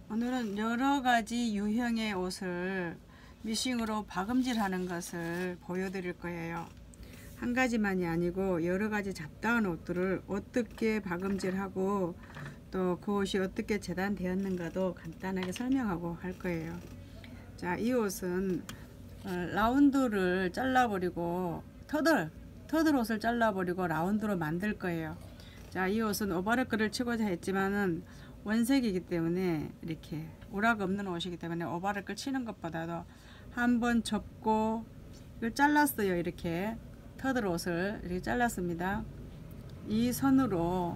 오늘은 여러가지 유형의 옷을 미싱으로 박음질 하는 것을 보여드릴 거예요. 한 가지만이 아니고 여러가지 잡다한 옷들을 어떻게 박음질하고 또 그 옷이 어떻게 재단되었는가도 간단하게 설명하고 할 거예요. 자, 이 옷은 라운드를 잘라버리고 터들 옷을 잘라버리고 라운드로 만들 거예요. 자, 이 옷은 오버랩글을 치고자 했지만은 원색이기 때문에 이렇게 오락 없는 옷이기 때문에 오버랩글 치는 것보다도 한번 접고 이걸 잘랐어요. 이렇게 터들 옷을 이렇게 잘랐습니다. 이 선으로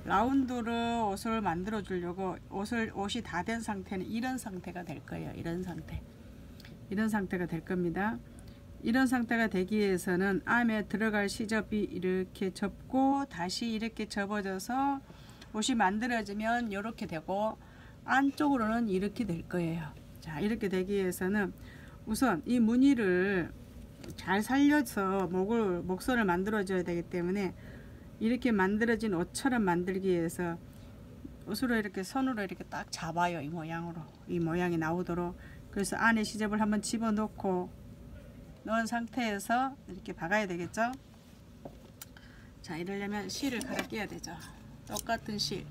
라운드로 옷을 만들어 주려고 옷이 다 된 상태는 이런 상태가 될 거예요. 이런 상태가 될 겁니다. 이런 상태가 되기 위해서는 안에 들어갈 시접이 이렇게 접고 다시 이렇게 접어져서 옷이 만들어지면 이렇게 되고 안쪽으로는 이렇게 될 거예요. 자, 이렇게 되기 위해서는 우선 이 무늬를 잘 살려서 목선을 만들어 줘야 되기 때문에 이렇게 만들어진 옷처럼 만들기 위해서 옷으로 이렇게 손으로 이렇게 딱 잡아요. 이 모양으로, 이 모양이 나오도록. 그래서 안에 시접을 한번 집어 넣고 넣은 상태에서 이렇게 박아야 되겠죠. 자, 이러려면 실을 갈아 끼워야 되죠. 똑같은 실,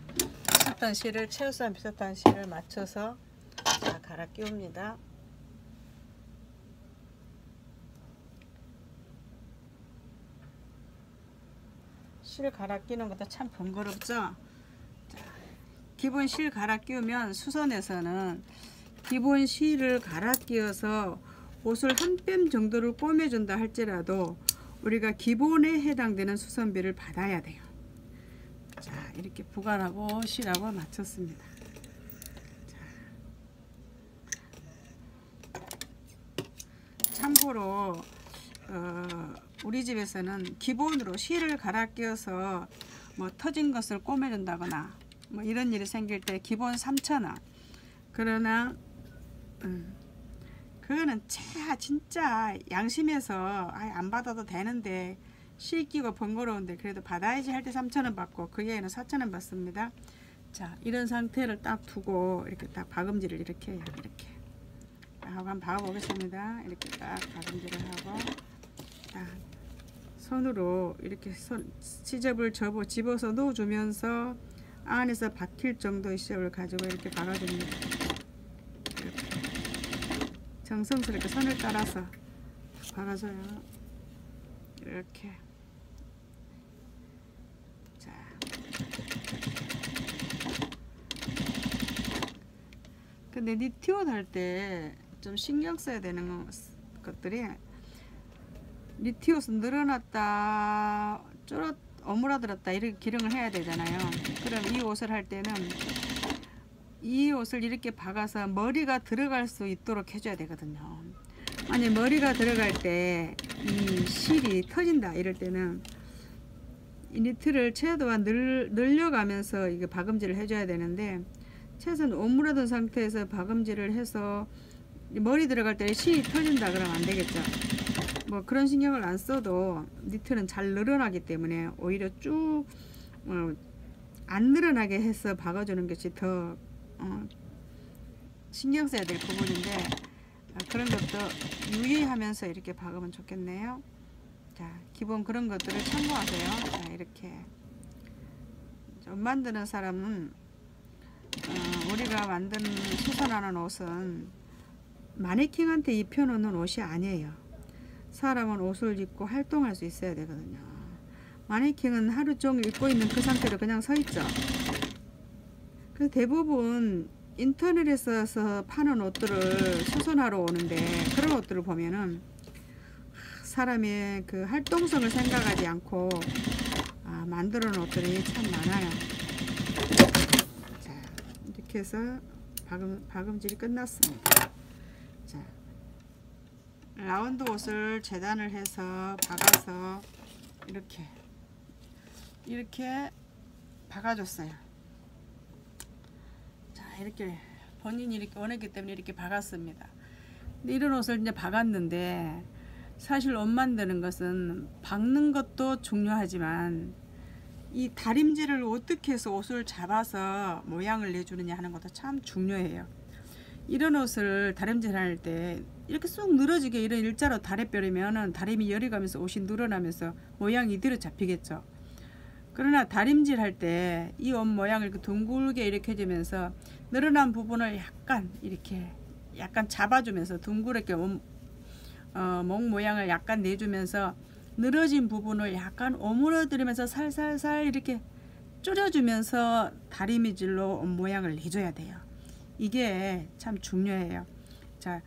비슷한 실을 최소한 비슷한 실을 맞춰서 자, 갈아 끼웁니다. 실 갈아 끼는 것도 참 번거롭죠. 자, 기본 실 갈아 끼우면 수선에서는 기본 실을 갈아 끼워서 옷을 한 뼘 정도를 꼬매준다 할지라도 우리가 기본에 해당되는 수선비를 받아야 돼요. 자, 이렇게 부관하고 실하고 맞췄습니다. 자, 참고로 우리 집에서는 기본으로 실을 갈아 끼워서 뭐 터진 것을 꼬매준다거나 뭐 이런 일이 생길 때 기본 3,000원. 그러나 그거는 진짜 양심해서 안 받아도 되는데 실 끼고 번거로운데 그래도 받아야지 할 때 3,000원 받고 그 외에는 4,000원 받습니다. 자, 이런 상태를 딱 두고 이렇게 딱 박음질을 이렇게 해요. 이렇게 하고 한번 박아 보겠습니다. 이렇게 딱 박음질을 하고 딱 손으로 이렇게 시접을 집어서 넣어주면서 안에서 박힐 정도의 시접을 가지고 이렇게 박아줍니다. 이렇게 정성스럽게 선을 따라서 박아줘요. 이렇게. 자, 근데 니티옷 할 때 좀 신경 써야 되는 것들이 니티옷은 늘어났다 어물어들었다 이렇게 기능을 해야 되잖아요. 그럼 이 옷을 할 때는 이 옷을 이렇게 박아서 머리가 들어갈 수 있도록 해줘야 되거든요. 아니 머리가 들어갈 때 이 실이 터진다 이럴 때는 이 니트를 최대한 늘려가면서 이게 박음질을 해줘야 되는데 최소한 오므라든 상태에서 박음질을 해서 머리 들어갈 때 실이 터진다 그러면 안 되겠죠. 뭐 그런 신경을 안 써도 니트는 잘 늘어나기 때문에 오히려 쭉 안 늘어나게 해서 박아주는 것이 더 신경 써야 될 부분인데 그런 것도 유의하면서 이렇게 박으면 좋겠네요. 자, 기본 그런 것들을 참고하세요. 자, 이렇게 옷 만드는 사람은 우리가 만든 수선하는 옷은 마네킹한테 입혀놓는 옷이 아니에요. 사람은 옷을 입고 활동할 수 있어야 되거든요. 마네킹은 하루 종일 입고 있는 그 상태로 그냥 서 있죠. 그래서 대부분 인터넷에서 파는 옷들을 수선하러 오는데 그런 옷들을 보면은 사람의 그 활동성을 생각하지 않고 만들어 놓은 옷들이 참 많아요. 자, 이렇게 해서 박음질이 끝났습니다. 자, 라운드 옷을 재단을 해서 박아서 이렇게 박아줬어요. 자, 이렇게 본인이 이렇게 원했기 때문에 이렇게 박았습니다. 근데 이런 옷을 이제 박았는데 사실 옷 만드는 것은 박는 것도 중요하지만 이 다림질을 어떻게 해서 옷을 잡아서 모양을 내주느냐 하는 것도 참 중요해요. 이런 옷을 다림질할 때 이렇게 쑥 늘어지게 이런 일자로 다리 뼈리면은 다림이 열이 가면서 옷이 늘어나면서 모양이 이대로 잡히겠죠. 그러나 다림질 할 때 이 옷 모양을 이렇게 둥글게 이렇게 해주면서 늘어난 부분을 약간 잡아주면서 둥그렇게 목 모양을 약간 내주면서 늘어진 부분을 약간 오므러뜨리면서 살살살 이렇게 줄여주면서 다리미질로 옷 모양을 내줘야 돼요. 이게 참 중요해요. 자,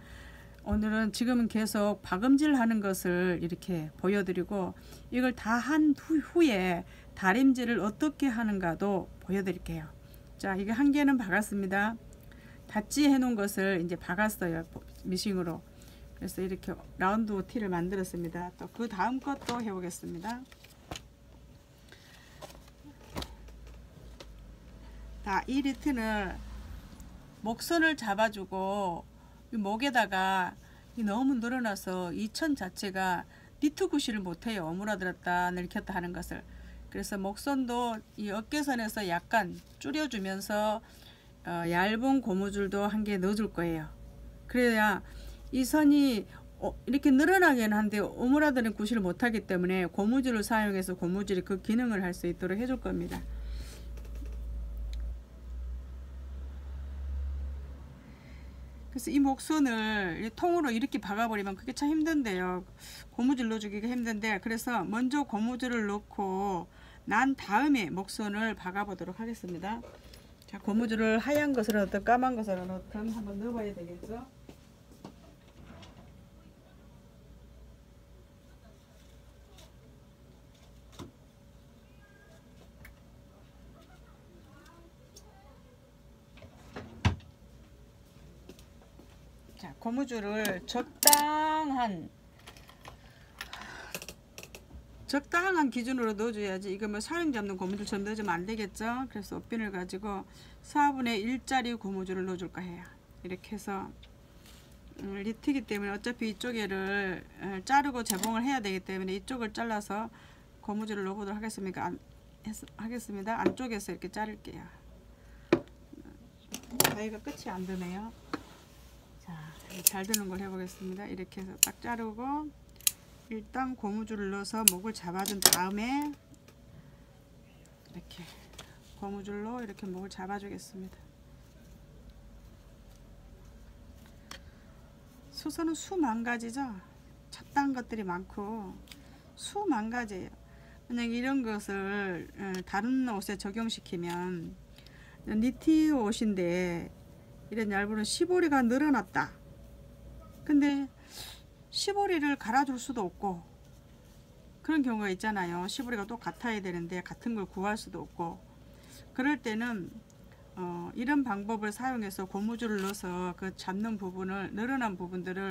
오늘은 지금은 계속 박음질 하는 것을 이렇게 보여드리고 이걸 다 한 후에 다림질을 어떻게 하는가도 보여드릴게요. 자, 이게 한 개는 박았습니다. 닫지 해놓은 것을 이제 박았어요. 미싱으로. 그래서 이렇게 라운드 티를 만들었습니다. 또 그 다음 것도 해보겠습니다. 자, 이 니트는 목선을 잡아주고 이 목에다가 너무 늘어나서 이 천 자체가 니트 구실을 못해요. 오므라들었다 늙혔다 하는 것을. 그래서 목선도 이 어깨선에서 약간 줄여주면서 얇은 고무줄도 한 개 넣어줄 거예요. 그래야 이 선이 이렇게 늘어나긴 한데 오므라드는 구실을 못하기 때문에 고무줄을 사용해서 고무줄이 그 기능을 할 수 있도록 해줄 겁니다. 그래서 이 목선을 통으로 이렇게 박아버리면 그게 참 힘든데요. 고무줄 넣어주기가 힘든데, 그래서 먼저 고무줄을 넣고 난 다음에 목선을 박아보도록 하겠습니다. 자, 고무줄을 하얀 것을 넣든 까만 것을 넣든 한번 넣어봐야 되겠죠. 자, 고무줄을 적당한 기준으로 넣어줘야지. 이거 뭐 사용 잡는 고무줄처럼 넣어주면 안 되겠죠. 그래서 옷핀을 가지고 4분의 1짜리 고무줄을 넣어줄 거예요. 이렇게 해서 니트이기 때문에 어차피 이쪽에를 자르고 재봉을 해야 되기 때문에 이쪽을 잘라서 고무줄을 넣어보도록 하겠습니다. 안쪽에서 이렇게 자를게요. 가위가 끝이 안 드네요. 자, 잘 드는 걸 해보겠습니다. 이렇게 해서 딱 자르고 일단 고무줄을 넣어서 목을 잡아준 다음에 이렇게 고무줄로 이렇게 목을 잡아주겠습니다. 수선은 수만 가지죠. 찻단 것들이 많고 수만 가지예요. 만약 이런 것을 다른 옷에 적용시키면 니트 옷인데 이런 얇은 시보리가 늘어났다. 근데 시보리를 갈아줄 수도 없고 그런 경우가 있잖아요. 시보리가 또 같아야 되는데 같은 걸 구할 수도 없고, 그럴 때는 이런 방법을 사용해서 고무줄을 넣어서 그 잡는 부분을, 늘어난 부분들을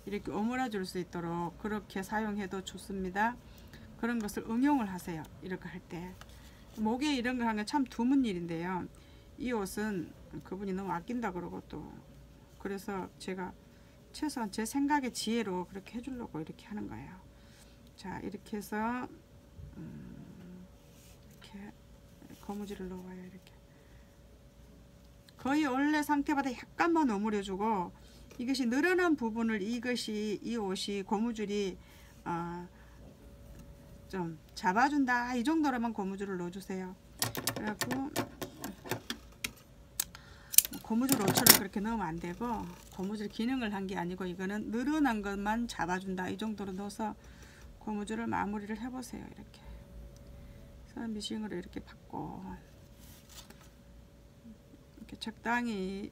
이렇게 오므라 줄 수 있도록 그렇게 사용해도 좋습니다. 그런 것을 응용을 하세요. 이렇게 할 때 목에 이런 걸 하는 게 참 드문 일인데요. 이 옷은 그분이 너무 아낀다 그러고 또 그래서 제가 최소한 제 생각의 지혜로 그렇게 해주려고 이렇게 하는 거예요. 자, 이렇게 해서 이렇게 고무줄을 넣어요. 이렇게 거의 원래 상태보다 약간만 오므려주고, 이것이 늘어난 부분을 이 옷이 고무줄이 좀 잡아준다 이 정도로만 고무줄을 넣어주세요. 그래갖고 고무줄 옷처럼 그렇게 넣으면 안 되고, 고무줄 기능을 한 게 아니고 이거는 늘어난 것만 잡아준다 이 정도로 넣어서 고무줄을 마무리를 해보세요. 이렇게 그래서 미싱으로 이렇게 받고 이렇게 적당히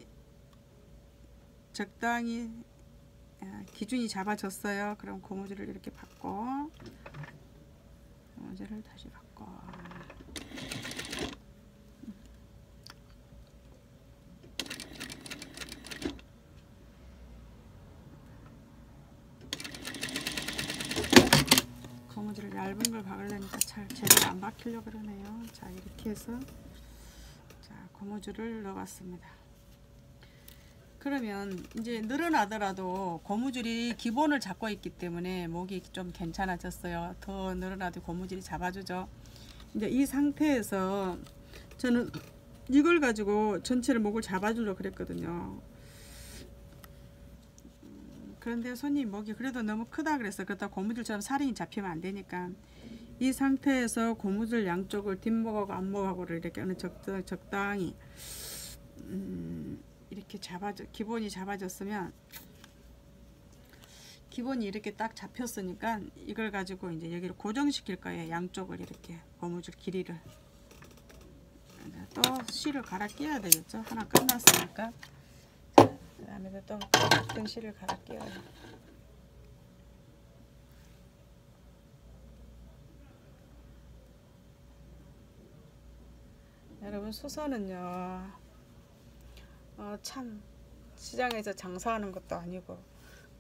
기준이 잡아졌어요. 그럼 고무줄을 이렇게 받고 고무줄을 다시 받고 고무줄을 얇은 걸 박으려니까 잘 제대로 안 박히려고 그러네요. 자, 이렇게 해서 자, 고무줄을 넣어봤습니다. 그러면 이제 늘어나더라도 고무줄이 기본을 잡고 있기 때문에 목이 좀 괜찮아졌어요. 더 늘어나도 고무줄이 잡아주죠. 이제 이 상태에서 저는 이걸 가지고 전체를 목을 잡아주려고 그랬거든요. 그런데 손님 목이 그래도 너무 크다 그래서, 그렇다 고무줄처럼 살이 잡히면 안 되니까 이 상태에서 고무줄 양쪽을 뒷목하고 앞목하고를 이렇게 어느 적당히 이렇게 기본이 잡아졌으면, 기본이 이렇게 딱 잡혔으니까 이걸 가지고 이제 여기를 고정시킬 거예요. 양쪽을 이렇게 고무줄 길이를. 또 실을 갈아 끼워야 되겠죠. 하나 끝났으니까. 그 다음에 또 같은 실을 갈아 끼워요. 여러분, 수선은요, 참 시장에서 장사하는 것도 아니고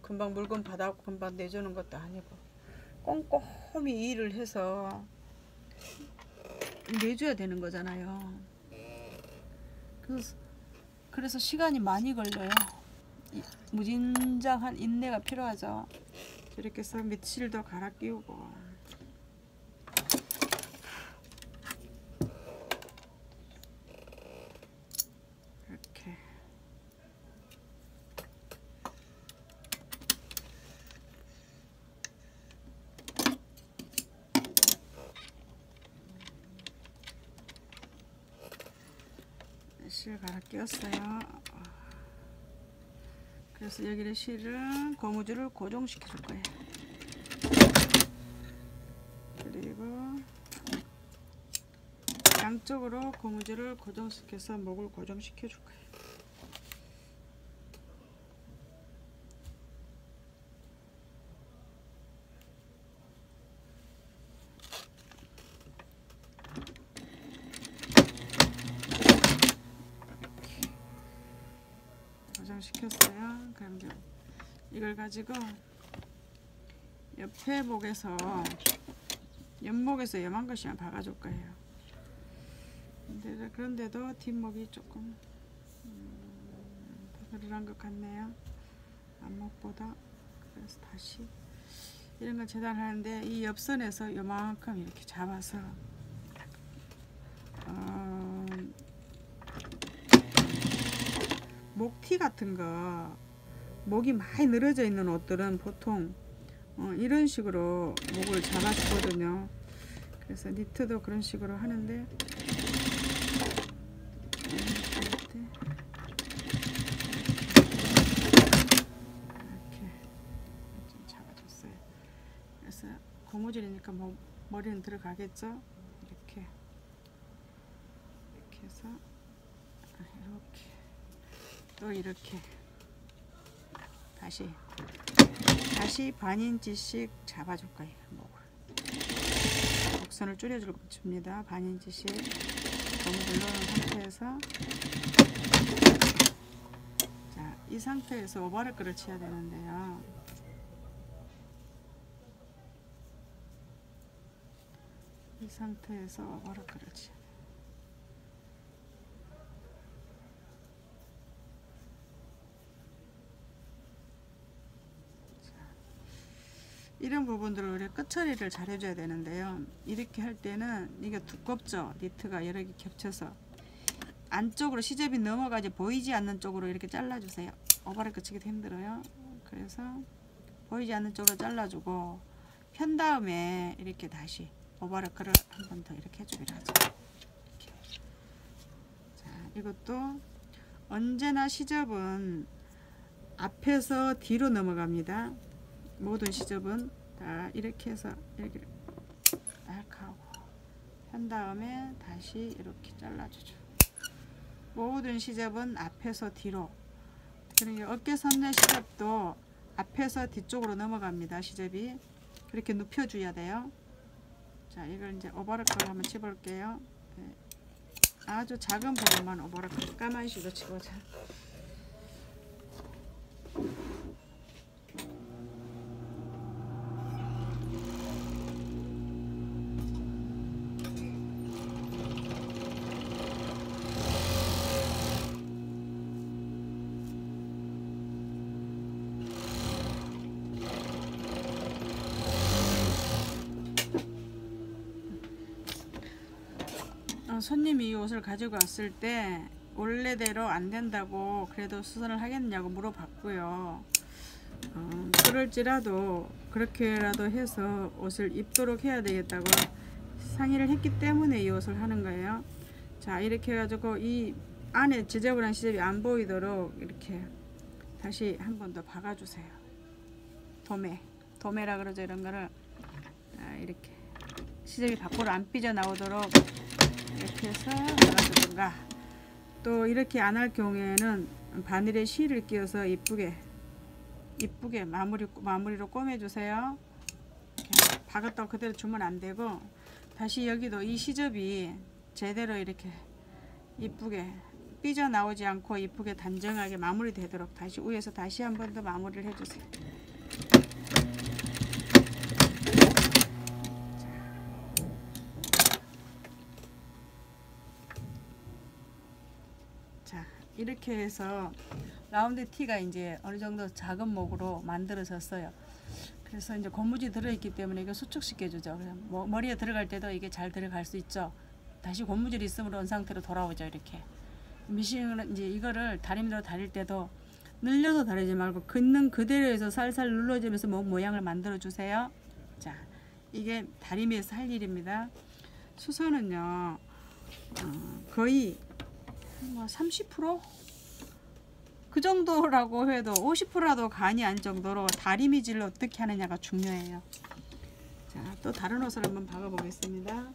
금방 물건 받아갖고 금방 내주는 것도 아니고 꼼꼼히 일을 해서 내줘야 되는 거잖아요. 그래서 시간이 많이 걸려요. 무진장한 인내가 필요하죠. 이렇게 해서 밑실도 갈아 끼우고, 이렇게 실 갈아 끼웠어요. 그래서 여기를 실은 고무줄을 고정시켜 줄 거예요. 그리고 양쪽으로 고무줄을 고정시켜서 목을 고정시켜 줄 거예요. 고정시켰어요. 그럼 이제 이걸 가지고 옆에 목에서, 옆목에서 요만 것이만 박아줄 거예요. 그런데도 뒷목이 조금 더 늘어난 것 같네요. 앞목보다. 그래서 다시 이런 걸 재단하는데, 이 옆선에서 요만큼 이렇게 잡아서 목티 같은 거, 목이 많이 늘어져 있는 옷들은 보통 이런 식으로 목을 잡아주거든요. 그래서 니트도 그런 식으로 하는데, 이렇게 좀 잡아줬어요. 그래서 고무줄이니까 머리는 들어가겠죠. 이렇게 해서 이렇게, 또 이렇게 다시 반인치씩 잡아줄 거예요. 목을 곡선을 줄여줍니다. 반인치씩 고무줄 넣은 상태에서, 자, 이 상태에서 오버랩을 쳐야 되는데요. 이 상태에서 오버랩을 쳐야 돼요. 이런 부분들을 우리 끝처리를 잘 해줘야 되는데요. 이렇게 할 때는 이게 두껍죠. 니트가 여러 개 겹쳐서 안쪽으로 시접이 넘어가지 보이지 않는 쪽으로 이렇게 잘라주세요. 오버랩 끝이기도 힘들어요. 그래서 보이지 않는 쪽으로 잘라주고, 편 다음에 이렇게 다시 오버랩을 한 번 더 이렇게 해주기로 하죠. 이렇게. 자, 이것도 언제나 시접은 앞에서 뒤로 넘어갑니다. 모든 시접은 다 이렇게 해서 이렇게 딱 하고, 한 다음에 다시 이렇게 잘라주죠. 모든 시접은 앞에서 뒤로. 그러니까 어깨 선내 시접도 앞에서 뒤쪽으로 넘어갑니다. 시접이 그렇게 눕혀줘야 돼요. 자, 이걸 이제 오버랩을 한번 쳐볼게요. 네. 아주 작은 부분만 오버랩, 까만 실로 치고자. 손님이 이 옷을 가지고 왔을 때 원래대로 안 된다고 그래도 수선을 하겠냐고 물어봤고요. 그럴지라도 그렇게라도 해서 옷을 입도록 해야 되겠다고 상의를 했기 때문에 이 옷을 하는 거예요. 자, 이렇게 해가지고 이 안에 지저분한 시접이 안 보이도록 이렇게 다시 한 번 더 박아주세요. 도매라 그러죠. 이런 거를 이렇게 시접이 밖으로 안 삐져 나오도록 이렇게 해서 박아주든가, 또 이렇게 안 할 경우에는 바늘에 실을 끼워서 이쁘게 마무리로 꿰매주세요. 박았다고 그대로 주면 안 되고, 다시 여기도 이 시접이 제대로 이렇게 이쁘게 삐져 나오지 않고 이쁘게 단정하게 마무리 되도록 다시 위에서 다시 한 번 더 마무리를 해주세요. 자, 이렇게 해서 라운드 티가 이제 어느 정도 작은 목으로 만들어졌어요. 그래서 이제 고무줄이 들어있기 때문에 이거 수축시켜주죠. 머리에 들어갈 때도 이게 잘 들어갈 수 있죠. 다시 고무줄이 있으면 온 상태로 돌아오죠. 이렇게 미싱을 이제 이거를 다림대로 다릴 때도 늘려서 다리지 말고 긋는 그대로에서 살살 눌러주면서 목 모양을 만들어 주세요. 자, 이게 다리미에서 할 일입니다. 수선은요 거의 뭐 30%? 그 정도라고 해도 50%라도 간이 안 정도로 다리미질을 어떻게 하느냐가 중요해요. 자, 또 다른 옷을 한번 박아 보겠습니다.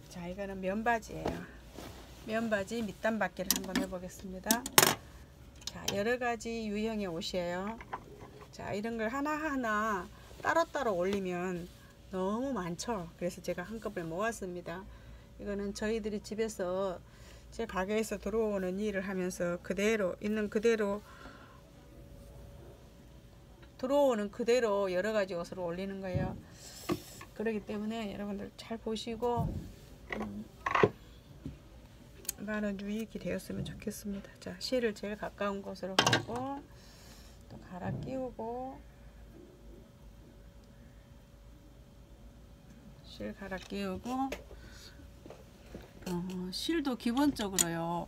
자, 이거는 면바지예요. 면바지 밑단 받기를 한번 해보겠습니다. 자, 여러가지 유형의 옷이에요. 자, 이런 걸 하나하나 따로따로 올리면 너무 많죠. 그래서 제가 한꺼번에 모았습니다. 이거는 저희들이 집에서 제 가게에서 들어오는 일을 하면서 그대로 있는 그대로 들어오는 그대로 여러가지 옷으로 올리는 거예요. 그렇기 때문에 여러분들 잘 보시고 많은 유익이 되었으면 좋겠습니다. 자, 실을 제일 가까운 곳으로 가고 또 갈아 끼우고, 실 갈아 끼우고, 실도 기본적으로요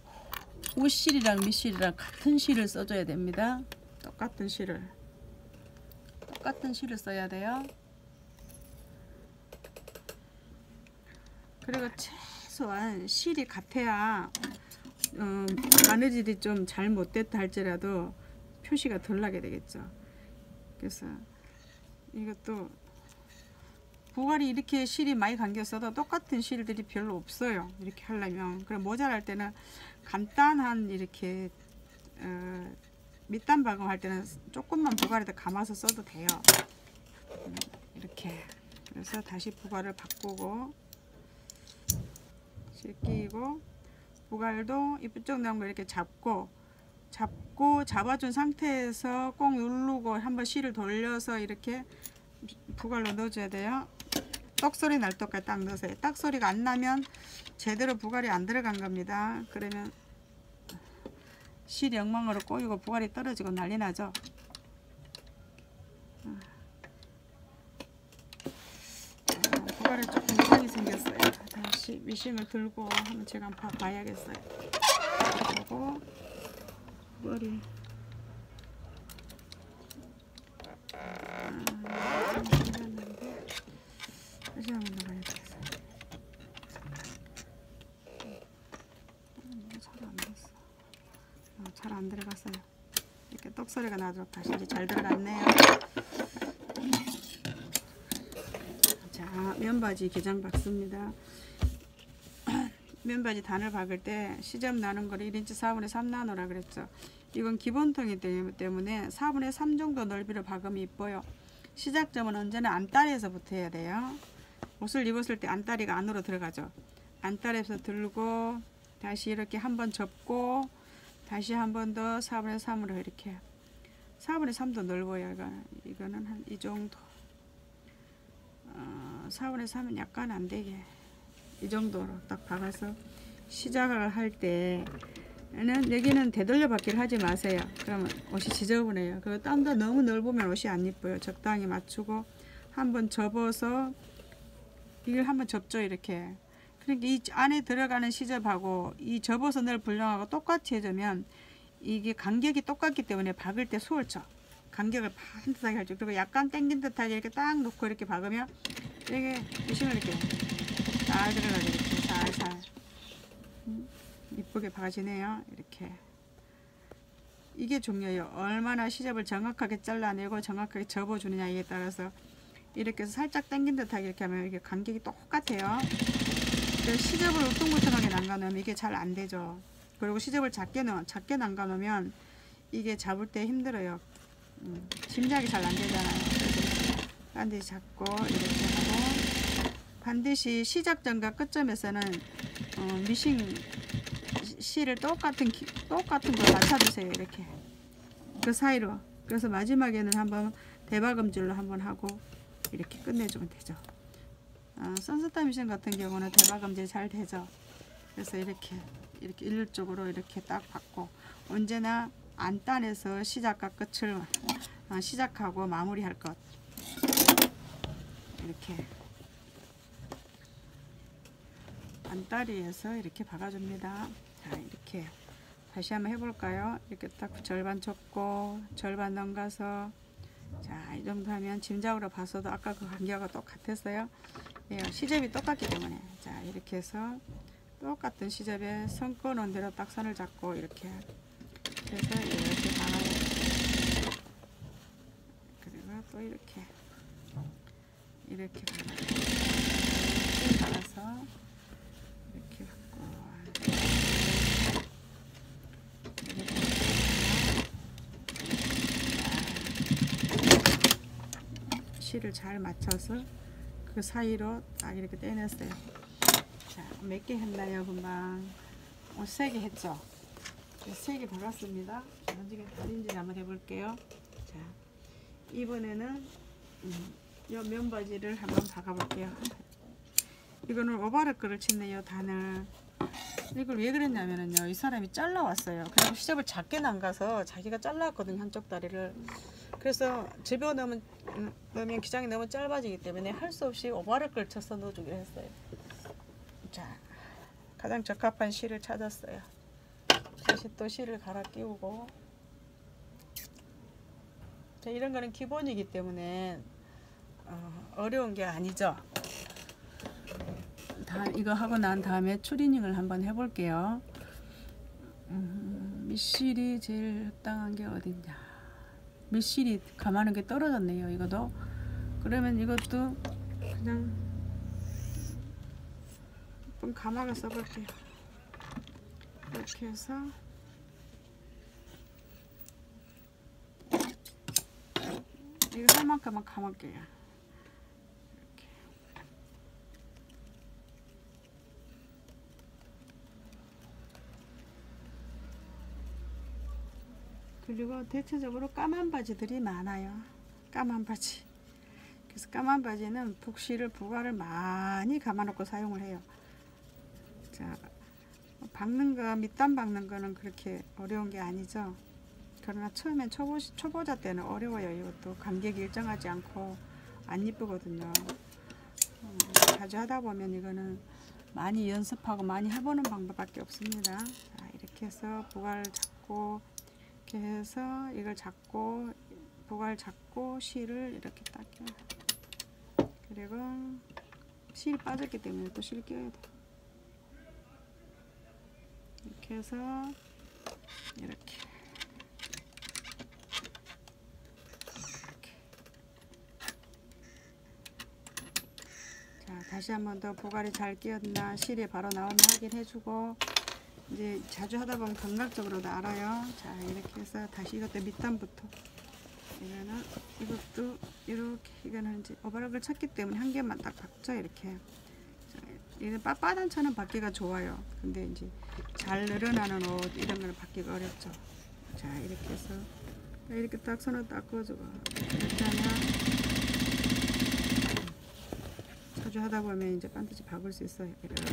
옷실이랑 밑실이랑 같은 실을 써줘야 됩니다. 똑같은 실을 써야 돼요. 그리고 최소한 실이 같아야 바느질이 좀 잘못됐다 할지라도 표시가 덜 나게 되겠죠. 그래서 이것도 부갈이 이렇게 실이 많이 감겼어도 똑같은 실들이 별로 없어요. 이렇게 하려면. 그럼 모자랄 때는 간단한 이렇게 밑단 박음할 때는 조금만 부갈에다 감아서 써도 돼요. 이렇게. 그래서 다시 부갈을 바꾸고 실 끼고, 부갈도 이쪽 나온 거 이렇게 잡고 잡아준 상태에서 꼭 누르고 한번 실을 돌려서 이렇게 부갈로 넣어줘야 돼요. 떡소리 날 때까지 딱 넣으세요. 떡소리가 안 나면 제대로 부갈이 안 들어간 겁니다. 그러면 실이 엉망으로 꼬이고 부갈이 떨어지고 난리 나죠. 부갈이 조금 이상이 생겼어요. 다시 미싱을 들고 한번 제가 한번 봐야겠어요. 보고 머리 다시 한번 나가야 되겠어요. 잘 안 들어갔어요. 이렇게 떡소리가 나도록 다시 이제 잘 들어갔네요. 자, 면바지 기장 박습니다. 면바지 단을 박을 때 시접 나는 거를 1인치 4분의 3 나누라 그랬죠. 이건 기본통이기 때문에 4분의 3 정도 넓이로 박으면 이뻐요. 시작점은 언제나 안다리에서부터 해야 돼요. 옷을 입었을 때 안다리가 안으로 들어가죠. 안다리에서 들고 다시 이렇게 한번 접고 다시 한 번 더 4분의 3으로 이렇게 4분의 3도 넓어요. 이거는 한 이 정도 4분의 3은 약간 안 되게 이 정도로 딱 박아서 시작을 할 때는 여기는 되돌려 받기를 하지 마세요. 그러면 옷이 지저분해요. 그리고 땀도 너무 넓으면 옷이 안 이뻐요. 적당히 맞추고 한번 접어서 이걸 한번 접죠. 이렇게. 그러니까 이 안에 들어가는 시접하고 이 접어서 늘 분량하고 똑같이 해주면 이게 간격이 똑같기 때문에 박을 때 수월쳐. 간격을 반듯하게 할죠. 그리고 약간 당긴 듯하게 이렇게 딱 놓고 이렇게 박으면 이게 미싱을 이렇게 잘 들어가죠. 이렇게 살살 이쁘게 박아지네요. 이렇게. 이게 중요해요. 얼마나 시접을 정확하게 잘라내고 정확하게 접어주느냐에 따라서 이렇게 해서 살짝 당긴 듯하게 이렇게 하면 이게 간격이 똑같아요. 시접을 울퉁불퉁하게 남겨놓으면 이게 잘 안되죠. 그리고 시접을 작게 남겨놓으면 이게 잡을 때 힘들어요. 짐작이 잘 안되잖아요. 그래서 반드시 잡고 이렇게 하고, 반드시 시작점과 끝점에서는 미싱 실을 똑같은 걸 맞춰주세요. 이렇게 그 사이로. 그래서 마지막에는 한번 대박음질로 한번 하고 이렇게 끝내주면 되죠. 선스타 미싱 같은 경우는 대박음질 잘 되죠. 그래서 이렇게 일률적으로 이렇게 딱 받고, 언제나 안단에서 시작과 끝을 시작하고 마무리할 것. 이렇게 안다리에서 이렇게 박아줍니다. 자, 이렇게 다시 한번 해볼까요? 이렇게 딱 절반 접고 절반 넘가서, 자, 이 정도 하면 짐작으로 봐서도 아까 그 간격과 똑같았어요. 예, 시접이 똑같기 때문에. 자, 이렇게 해서 똑같은 시접에 선 끊은 대로 딱 선을 잡고 이렇게 해서 이렇게 박아요. 그리고 또 이렇게 박아서 이렇게 박고, 실을 잘 맞춰서 그 사이로 딱 이렇게 떼냈어요. 자, 몇 개 했나요? 금방 3개 했죠. 3개 박았습니다. 어딘지 한번 해볼게요. 자, 이번에는 요 면바지를 한번 박아볼게요. 이거는 오바르크를 쳤네요. 단을. 이걸 왜 그랬냐면요, 이 사람이 잘라왔어요. 그리고 시접을 작게 남가서 자기가 잘라왔거든요, 한쪽 다리를. 그래서 집어넣으면 기장이 너무 짧아지기 때문에 할 수 없이 오바르크를 쳐서 넣어주기로 했어요. 자, 가장 적합한 실을 찾았어요. 다시 또 실을 갈아 끼우고. 자, 이런 거는 기본이기 때문에 어려운 게 아니죠. 이거 하고 난 다음에 추리닝을 한번 해볼게요. 밑실이 제일 적당한 게 어딨냐. 밑실이 감하는 게 떨어졌네요. 이것도. 그러면 이것도 그냥 좀 감아가 써볼게요. 이렇게 해서 이거 할 만큼만 감을게요. 그리고 대체적으로 까만 바지들이 많아요. 까만 바지. 그래서 까만 바지는 부가를 많이 감아놓고 사용을 해요. 자, 박는 거, 밑단 박는 거는 그렇게 어려운 게 아니죠. 그러나 처음엔 초보자 때는 어려워요. 이것도 간격이 일정하지 않고 안 이쁘거든요. 자주 하다 보면 이거는 많이 연습하고 많이 해보는 방법밖에 없습니다. 자, 이렇게 해서 부가를 잡고, 이렇게 해서 이걸 잡고, 부가를 잡고 실을 이렇게 딱 껴요. 그리고 실이 빠졌기 때문에 또 실 껴야 돼. 이렇게 해서 이렇게. 자, 다시 한 번 더 부가리 잘 끼었나, 실이 바로 나오나 확인해주고, 이제 자주 하다 보면 감각적으로도 알아요. 자, 이렇게 해서 다시 이것도 밑단부터, 이것도 이렇게, 이거는 이제 오버락을 쳤기 때문에 한 개만 딱 박죠. 이렇게. 자, 얘는 빳빳한 받기가 좋아요. 근데 이제 잘 늘어나는 옷 이런 거는 받기가 어렵죠. 자, 이렇게 해서 이렇게 딱 손을 딱 꺼주고, 이렇게 하면 자주 하다 보면 이제 반드시 박을 수 있어요. 이렇게.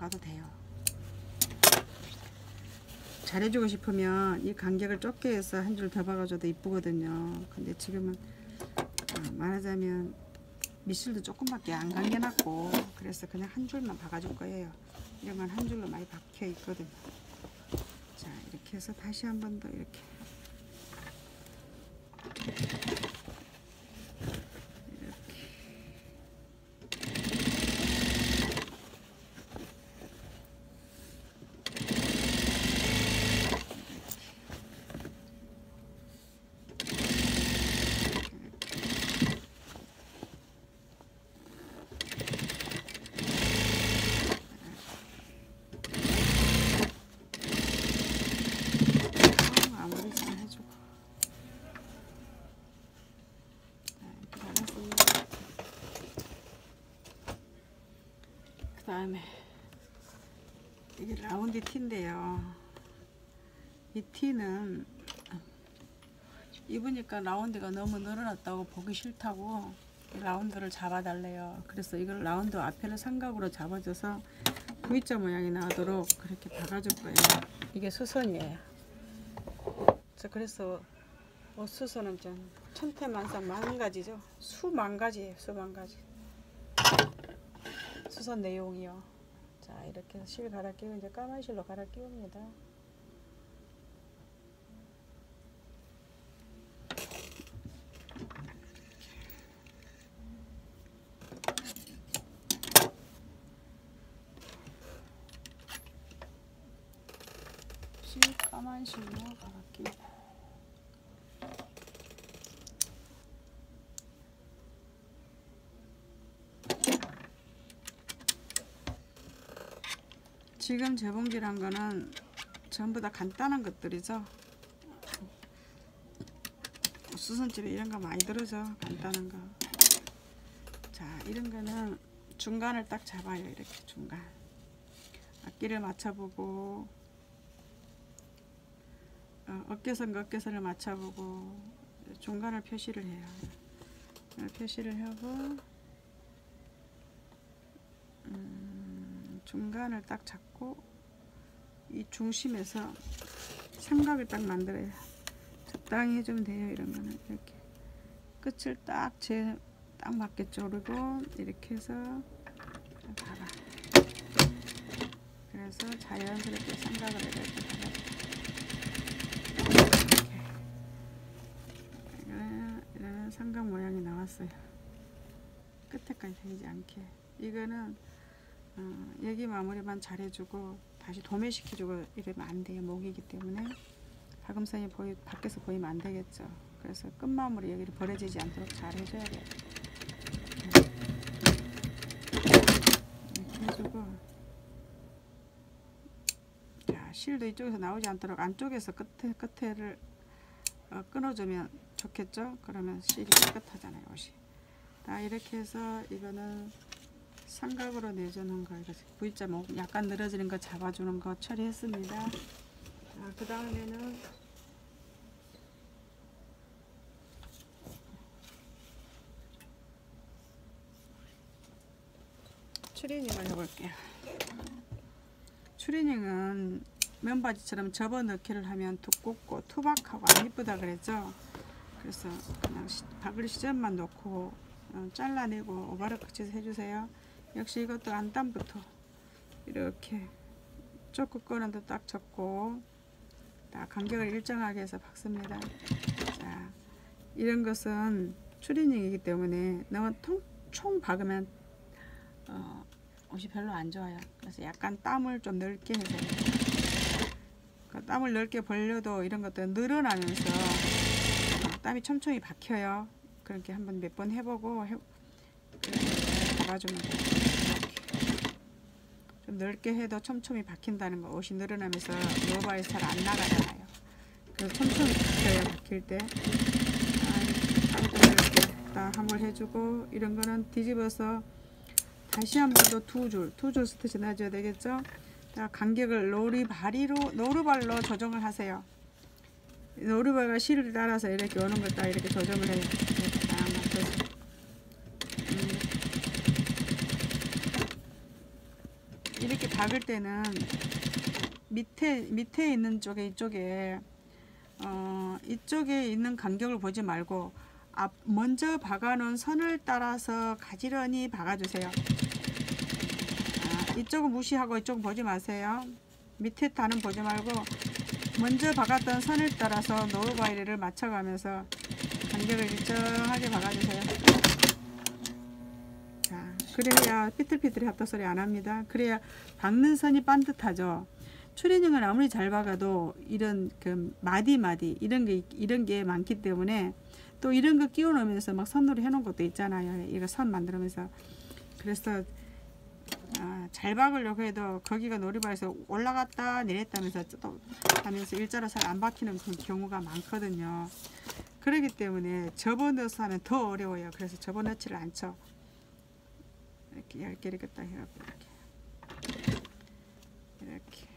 박아도 돼요. 잘해주고 싶으면 이 간격을 좁게 해서 한 줄 더 박아줘도 이쁘거든요. 근데 지금은 말하자면 밑줄도 조금밖에 안 감겨놨고 그래서 그냥 한 줄만 박아줄 거예요. 이런 건 한 줄로 많이 박혀 있거든요. 자, 이렇게 해서 다시 한 번 더 이렇게 마무리 잘 해주고 이렇게 잘했습니다. 그 다음에 이게 라운드 티인데요. 이 티는 입으니까 라운드가 너무 늘어났다고 보기 싫다고 이 라운드를 잡아달래요. 그래서 이걸 라운드 앞에를 삼각으로 잡아줘서 V자 모양이 나오도록 그렇게 박아줄 거예요. 이게 수선이에요. 그래서 옷 수선은 좀 천태만상 만가지죠. 수만가지예요. 수만가지. 수선 내용이요. 자, 이렇게 해서 실 갈아 끼고 이제 까만 실로 갈아 끼웁니다. 실 까만 실로 갈아 끼우고 지금 재봉질한 거는 전부 다 간단한 것들이죠. 수선집에 이런 거 많이 들어죠. 간단한 거. 자, 이런 거는 중간을 딱 잡아요. 이렇게 중간. 앞길을 맞춰보고 어깨선과 어깨선을 맞춰보고 중간을 표시를 해요. 표시를 하고 중간을 딱 잡고 이 중심에서 삼각을 딱 만들어요. 적당히 해주면 돼요. 이런 거는 이렇게 끝을 딱 맞게 조르고 이렇게 해서 봐봐. 그래서 자연스럽게 삼각을 이렇게 이런 삼각 모양이 나왔어요. 끝에까지 되지 않게. 이거는 여기 마무리만 잘해주고 다시 도매시켜주고 이러면 안 돼요. 목이기 때문에 박음선이 밖에서 보이면 안 되겠죠. 그래서 끝마무리 여기를 버려지지 않도록 잘 해줘야 돼요. 이렇게 해주고, 자, 실도 이쪽에서 나오지 않도록 안쪽에서 끝에를 끊어주면 좋겠죠. 그러면 실이 깨끗하잖아요. 옷이. 자, 이렇게 해서 이거는 삼각으로 내주는 거, V자 뭐 약간 늘어지는 거 잡아주는 거 처리했습니다. 자, 그 다음에는 추리닝을 해볼게요. 추리닝은 면바지처럼 접어넣기를 하면 두껍고 투박하고 안 이쁘다 그랬죠. 그래서 그냥 박을 시점만 놓고 잘라내고 오바르 끝에서 해주세요. 역시 이것도 안단부터 이렇게 조금 꺼내도 딱 접고 딱 간격을 일정하게 해서 박습니다. 자, 이런 것은 추리닝이기 때문에 너무 총 박으면 옷이 별로 안 좋아요. 그래서 약간 땀을 좀 넓게 해서 그 땀을 넓게 벌려도 이런 것들은 늘어나면서 땀이 촘촘히 박혀요. 그렇게 한번 몇 번 해보고 박아주면 돼요. 좀 넓게 해도 촘촘히 박힌다는 거. 옷이 늘어나면서 노바에서 잘 안 나가잖아요. 그래서 촘촘히 박혀요. 박힐 때 이렇게 딱 한번 해주고, 이런 거는 뒤집어서 다시 한 번 더 두 줄 스티치 놔줘야 되겠죠. 자, 간격을 노루발로 조정을 하세요. 노루발과 실을 따라서 이렇게 오는 걸 딱 이렇게 조정을 해요. 이렇게 딱 맞춰서. 이렇게 박을 때는 밑에 있는 쪽에 이쪽에 있는 간격을 보지 말고 먼저 박아놓은 선을 따라서 가지런히 박아주세요. 이쪽은 무시하고 이쪽은 보지 마세요. 밑에 단은 보지 말고 먼저 박았던 선을 따라서 노루 바이레를 맞춰가면서 간격을 일정하게 박아주세요. 자, 그래야 삐뚤삐뚤이 합도 소리 안 합니다. 그래야 박는 선이 반듯하죠. 추리닝을 아무리 잘 박아도 이런 그 마디 이런 게 많기 때문에 또 이런 거 끼워 넣으면서 막 선으로 해놓은 것도 있잖아요. 이거 선 만들면서. 그래서 잘 박으려고 해도 거기가 놀이발에서 올라갔다 내렸다면서 또 하면서 일자로 잘 안 박히는 그런 경우가 많거든요. 그렇기 때문에 접어넣어서 하면 더 어려워요. 그래서 접어넣지를 않죠. 이렇게 얇게 이렇게 딱 해갖고 이렇게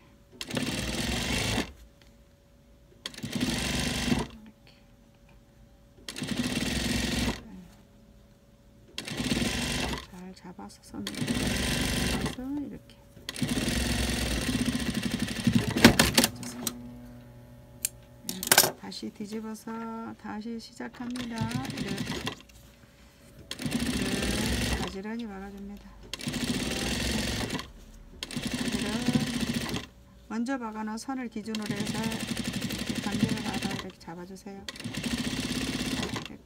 잘 잡아서 손을 잡아서 이렇게 다시 뒤집어서 다시 시작합니다. 이렇게 가지런히 박아줍니다. 먼저 박아놓은 선을 기준으로 해서 이렇게 간격을 받아 이렇게 잡아주세요. 이렇게.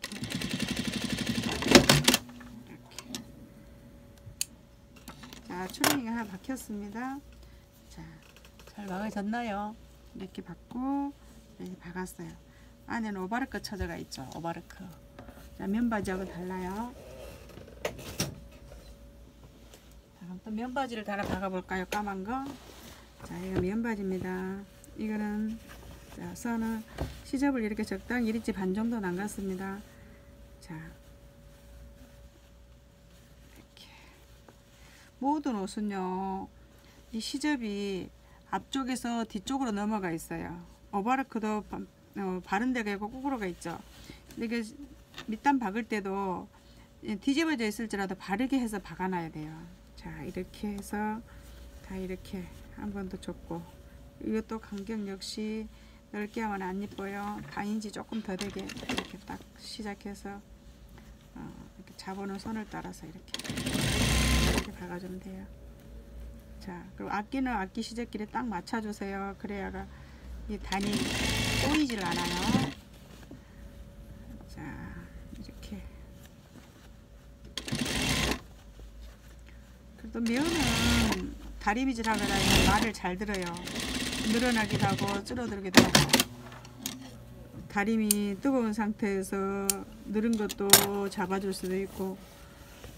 자, 추리닝이 하나 박혔습니다. 자, 잘 박아졌나요? 이렇게 박고 이렇게 박았어요. 안에는 오바르크 쳐져가 있죠. 오바르크. 자, 면바지하고 달라요. 자, 그럼 또 면바지를 하나 박아볼까요? 까만 거. 자, 이거 면바지입니다. 이거는 자, 선을 시접을 이렇게 적당히 1인치 반 정도 남겼습니다. 자, 이렇게 모든 옷은요, 이 시접이 앞쪽에서 뒤쪽으로 넘어가 있어요. 오바르크도 바른 데가 있고 거꾸로가 있죠. 이게 밑단 박을 때도 뒤집어져 있을지라도 바르게 해서 박아놔야 돼요. 자, 이렇게 해서 다 이렇게 한 번 더 줬고, 이것도 간격 역시 넓게 하면 안 이뻐요. 반인치 조금 더 되게 이렇게 딱 시작해서 이렇게 잡아놓은 선을 따라서 이렇게 박아주면 돼요. 자, 그리고 악기는 악기 시접길에 딱 맞춰주세요. 그래야가 이 단이 꼬이질 않아요. 자, 이렇게. 그래도 면은 다리미질 하거나 말을 잘 들어요. 늘어나기도 하고 줄어들기도 하고. 다림이 뜨거운 상태에서 늘은 것도 잡아줄 수도 있고,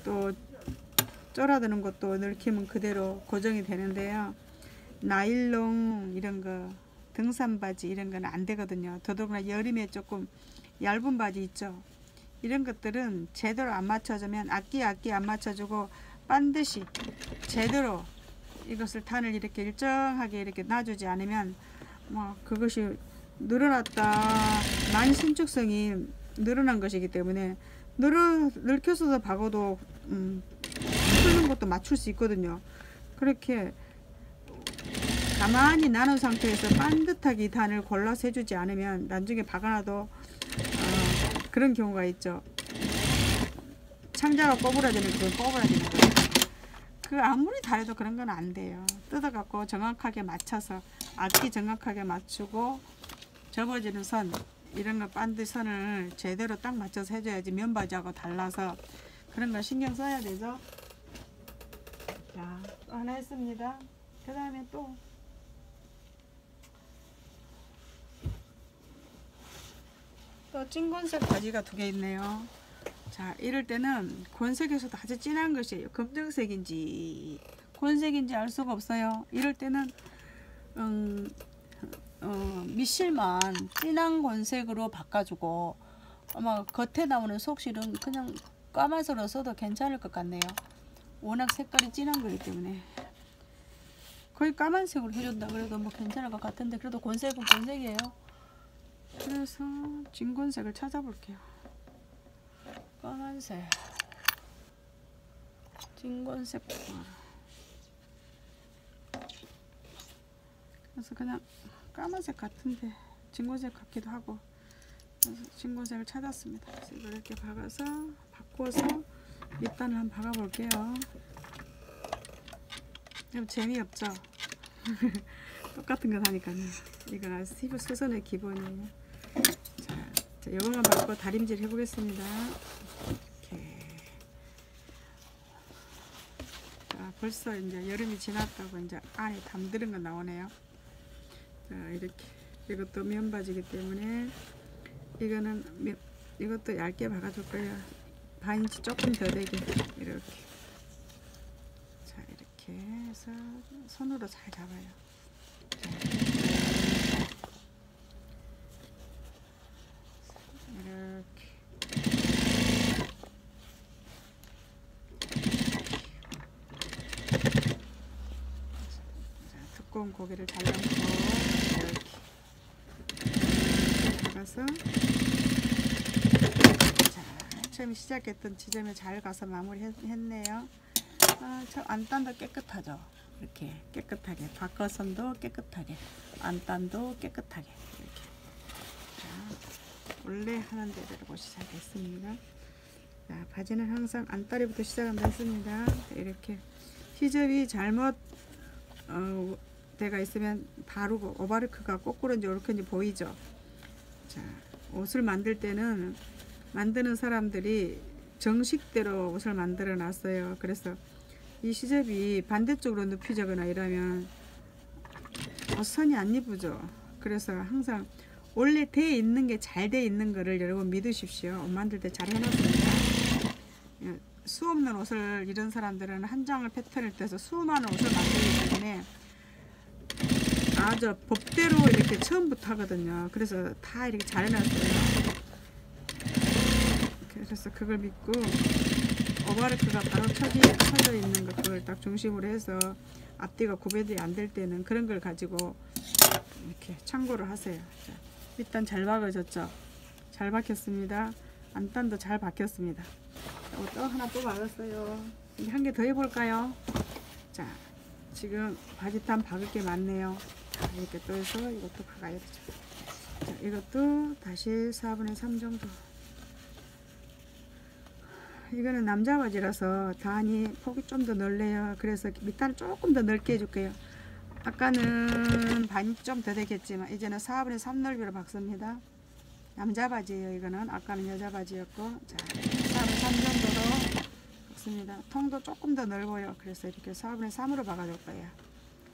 또 쫄아드는 것도 늙히면 그대로 고정이 되는데요. 나일론 이런 거, 등산 바지 이런 건 안 되거든요. 더더구나 여름에 조금 얇은 바지 있죠. 이런 것들은 제대로 안 맞춰주면 악기 안 맞춰주고 반드시 제대로 이것을 단을 이렇게 일정하게 이렇게 놔주지 않으면 뭐 그것이 늘어났다, 만신축성이 늘어난 것이기 때문에 늙혀서 박아도 풀는 것도 맞출 수 있거든요. 그렇게 가만히 나눈 상태에서 반듯하게 이 단을 골라서 해주지 않으면 나중에 박아놔도 그런 경우가 있죠. 창자가 꼬부라지는 그건 꼬부라지는 거예요. 그 아무리 잘해도 그런 건 안 돼요. 뜯어갖고 정확하게 맞춰서 악기 정확하게 맞추고 접어지는 선 이런 거 반드 선을 제대로 딱 맞춰서 해줘야지 면바지하고 달라서 그런 거 신경 써야 되죠. 자, 또 하나 했습니다. 그 다음에 또 찐곤색 바지가 2개 있네요. 자, 이럴 때는 곤색에서도 아주 진한 것이에요. 검정색인지 곤색인지 알 수가 없어요. 이럴 때는 밑실만 진한 곤색으로 바꿔주고, 아마 겉에 나오는 속실은 그냥 까만색으로 써도 괜찮을 것 같네요. 워낙 색깔이 진한 거기 때문에 거의 까만색으로 해준다 그래도 뭐 괜찮을 것 같은데, 그래도 곤색은 곤색이에요. 그래서 진곤색을 찾아볼게요. 까만색, 진곤색. 그래서 그냥 까만색 같은데 진공색 같기도 하고, 그래서 진공색을 찾았습니다. 그래서 이걸 이렇게 박아서 바꿔서 밑단을 한번 박아 볼게요. 좀 재미없죠? 똑같은 거 하니까는. 이건 스티브 수선의 기본이에요. 자, 이거만 받고 다림질 해보겠습니다. 이렇게. 자, 벌써 이제 여름이 지났다고 이제 안에 담들은 거 나오네요. 자, 이렇게. 이것도 면바지기 때문에 이것도 얇게 박아줄 거예요. 반인치 조금 더 되게 이렇게. 자, 이렇게 해서 손으로 잘 잡아요. 이렇게. 자, 두꺼운 고기를 잘 넣고 이렇게 박아서, 자, 처음 시작했던 지점에 잘 가서 마무리 했네요. 저 안단도 깨끗하죠. 이렇게 깨끗하게, 바꿔선도 깨끗하게, 안단도 깨끗하게 이렇게. 자, 원래 하는 대로 시작했습니다. 자, 바지는 항상 안다리부터 시작하면 됐습니다. 이렇게 시접이 잘못 대가 있으면 바르고, 오바르크가 거꾸로인지 이렇게인지 보이죠. 자, 옷을 만들 때는 만드는 사람들이 정식대로 옷을 만들어 놨어요. 그래서 이 시접이 반대쪽으로 눕히거나 이러면 선이 안 이쁘죠. 그래서 항상 원래 돼 있는 게 잘 돼 있는 거를 여러분 믿으십시오. 옷 만들 때 잘 해놨습니다. 수 없는 옷을 이런 사람들은 한 장을 패턴을 떼서 수많은 옷을 만들기 때문에 아주 법대로 이렇게 처음부터 하거든요. 그래서 다 이렇게 잘 해놨어요. 그래서 그걸 믿고 오바르크가 바로 쳐져 있는 거, 그걸 딱 중심으로 해서 앞뒤가 구별이 안 될 때는 그런 걸 가지고 이렇게 참고를 하세요. 자, 밑단 잘 박아졌죠? 잘 박혔습니다. 안단도 잘 박혔습니다. 또 하나 또 박았어요. 한 개 더 해볼까요? 자, 지금 바지탄 박을 게 많네요. 자, 이렇게 또 해서 이것도 박아야 되죠. 자, 이것도 다시 4분의 3 정도. 이거는 남자 바지라서 단이 폭이 좀 더 넓네요. 그래서 밑단을 조금 더 넓게 해줄게요. 아까는 반이 좀 더 되겠지만 이제는 4분의 3 넓이로 박습니다. 남자 바지예요. 이거는 아까는 여자 바지였고, 자, 4분의 3 정도로 박습니다. 통도 조금 더 넓어요. 그래서 이렇게 4분의 3으로 박아줄 거예요.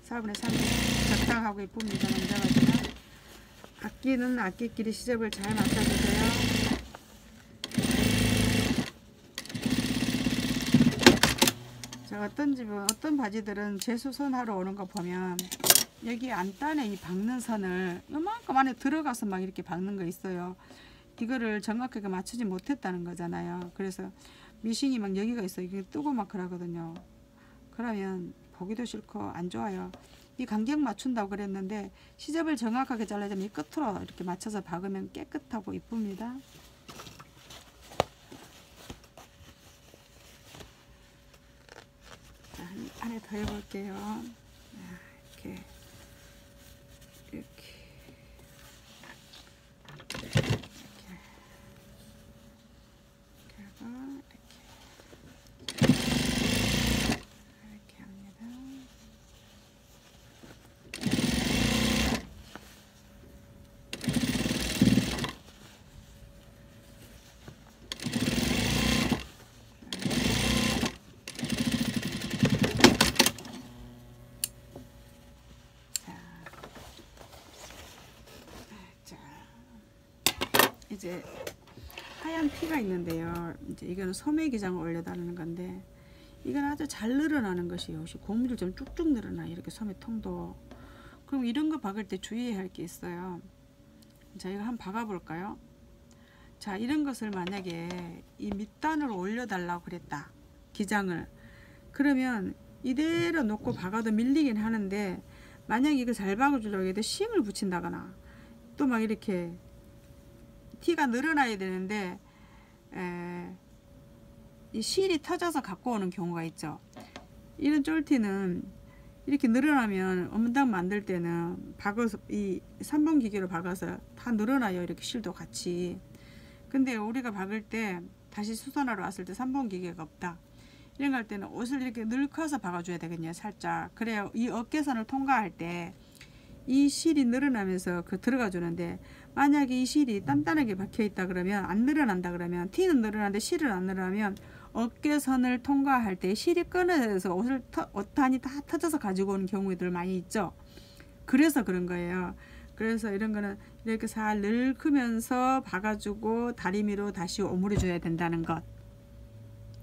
4분의 3 적당하고 이쁩니다. 남자 바지는. 악기는 악기끼리 시접을 잘 맞춰주세요. 자, 어떤 집은, 어떤 바지들은 재수선 하러 오는 거 보면 여기 안단에 이 박는 선을 요만큼 안에 들어가서 막 이렇게 박는 거 있어요. 이거를 정확하게 맞추지 못했다는 거잖아요. 그래서 미싱이 막 여기가 있어요. 이게 뜨고 막 그러거든요. 그러면 보기도 싫고 안 좋아요. 이 간격 맞춘다고 그랬는데 시접을 정확하게 잘라주면 이 끝으로 이렇게 맞춰서 박으면 깨끗하고 이쁩니다. 자, 안에 더 해볼게요. 이렇게 하고 이렇게 합니다. 이제 하얀 티가 있는데요. 이제 이거는 소매 기장을 올려달라는 건데, 이건 아주 잘 늘어나는 것이에요. 혹시 고무줄 좀 쭉쭉 늘어나, 이렇게 소매 통도. 그럼 이런 거 박을 때 주의해야 할 게 있어요. 자, 이거 한번 박아 볼까요? 자, 이런 것을 만약에 이 밑단으로 올려달라고 그랬다, 기장을. 그러면 이대로 놓고 박아도 밀리긴 하는데, 만약에 이거 잘 박아주려고 해도 심을 붙인다거나 또 막 이렇게 티가 늘어나야 되는데 이 실이 터져서 갖고 오는 경우가 있죠. 이런 쫄티는 이렇게 늘어나면 엄당 만들 때는 박아서 이 3번 기계로 박아서 다 늘어나요. 이렇게 실도 같이. 근데 우리가 박을 때 다시 수선하러 왔을 때 3번 기계가 없다. 이런 거 할 때는 옷을 이렇게 늘커서 박아줘야 되거든요. 살짝. 그래야 이 어깨선을 통과할 때 이 실이 늘어나면서 그 들어가 주는데, 만약에 이 실이 단단하게 박혀 있다 그러면 안 늘어난다 그러면, 티는 늘어나는데 실은 안 늘어나면 어깨선을 통과할 때 실이 끊어져서 옷단이 다 터져서 가지고 오는 경우들 많이 있죠. 그래서 그런 거예요. 그래서 이런 거는 이렇게 살 늙으면서 박아주고 다리미로 다시 오므려 줘야 된다는 것.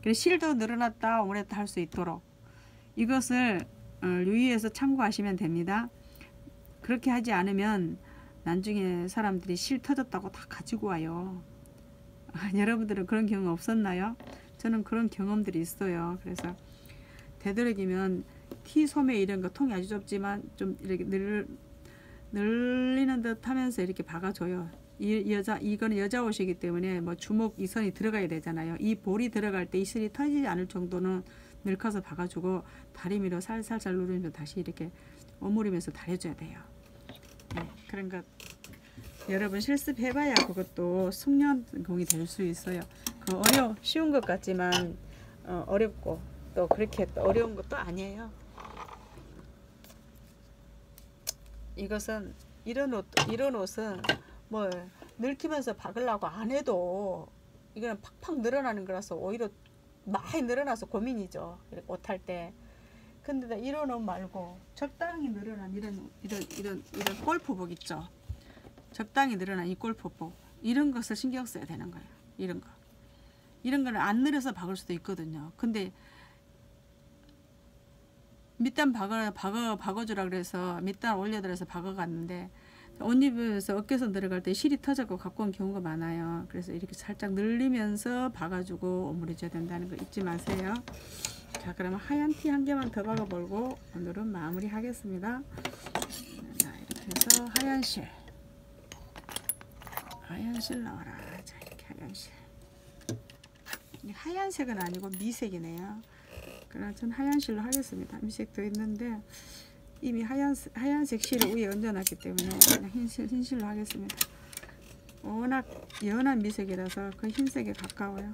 그래서 실도 늘어났다 오므렸다 할 수 있도록 이것을 유의해서 참고하시면 됩니다. 그렇게 하지 않으면 나중에 사람들이 실 터졌다고 다 가지고 와요. 여러분들은 그런 경험 없었나요? 저는 그런 경험들이 있어요. 그래서 되도록이면 티 소매 이런 거 통이 아주 좁지만 좀 이렇게 늘리는 듯 하면서 이렇게 박아줘요. 이거는 여자 옷이기 때문에 뭐 주먹 이 선이 들어가야 되잖아요. 이 볼이 들어갈 때 이 실이 터지지 않을 정도는 늙어서 박아주고 다리미로 살살살 누르면서 다시 이렇게 오므리면서 다려줘야 돼요. 네, 그런 것 여러분 실습해봐야 그것도 숙련공이 될 수 있어요. 쉬운 것 같지만 어렵고 또 그렇게 또 어려운 것도 아니에요. 이것은 이런 옷은 뭐 늙히면서 박으려고 안 해도 이거는 팍팍 늘어나는 거라서 오히려 많이 늘어나서 고민이죠. 옷 할 때. 근데 이런 옷 말고 적당히 늘어난 이런 골프복 있죠. 적당히 늘어난 이 골프복 이런 것을 신경 써야 되는 거예요. 이런 거는 안 늘어서 박을 수도 있거든요. 근데 밑단 박아주라 그래서 밑단 올려들어서 박아갔는데 옷 입으면서 어깨선 들어갈 때 실이 터져서 갖고 온 경우가 많아요. 그래서 이렇게 살짝 늘리면서 박아주고 오므려줘야 된다는 거 잊지 마세요. 자, 그러면 하얀 티 한 개만 더 박아보고 오늘은 마무리 하겠습니다. 자, 이렇게 해서 하얀 실 나와라. 자, 이렇게 하얀 실. 하얀색은 아니고 미색이네요. 그럼 전 하얀 실로 하겠습니다. 미색도 있는데 이미 하얀색 실을 위에 얹어놨기 때문에 그냥 흰 실로 하겠습니다. 워낙 연한 미색이라서 그 흰색에 가까워요.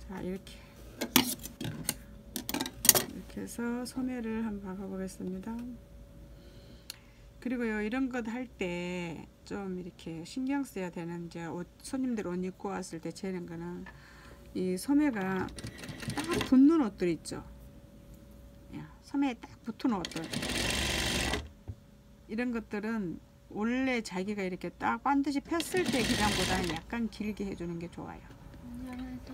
자, 이렇게 해서 소매를 한번 박아보겠습니다. 그리고요, 이런 것 할 때 좀 이렇게 신경 써야 되는, 이제 손님들 옷 입고 왔을 때 재는 거는 이 소매가 딱 붙는 옷들 있죠. 소매에 딱 붙은 옷들, 이런 것들은 원래 자기가 이렇게 딱 반드시 폈을 때 기장보다는 약간 길게 해주는 게 좋아요.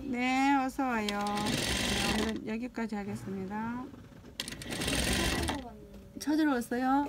네, 어서 와요. 네, 오늘은 여기까지 하겠습니다. 찾으러 왔어요?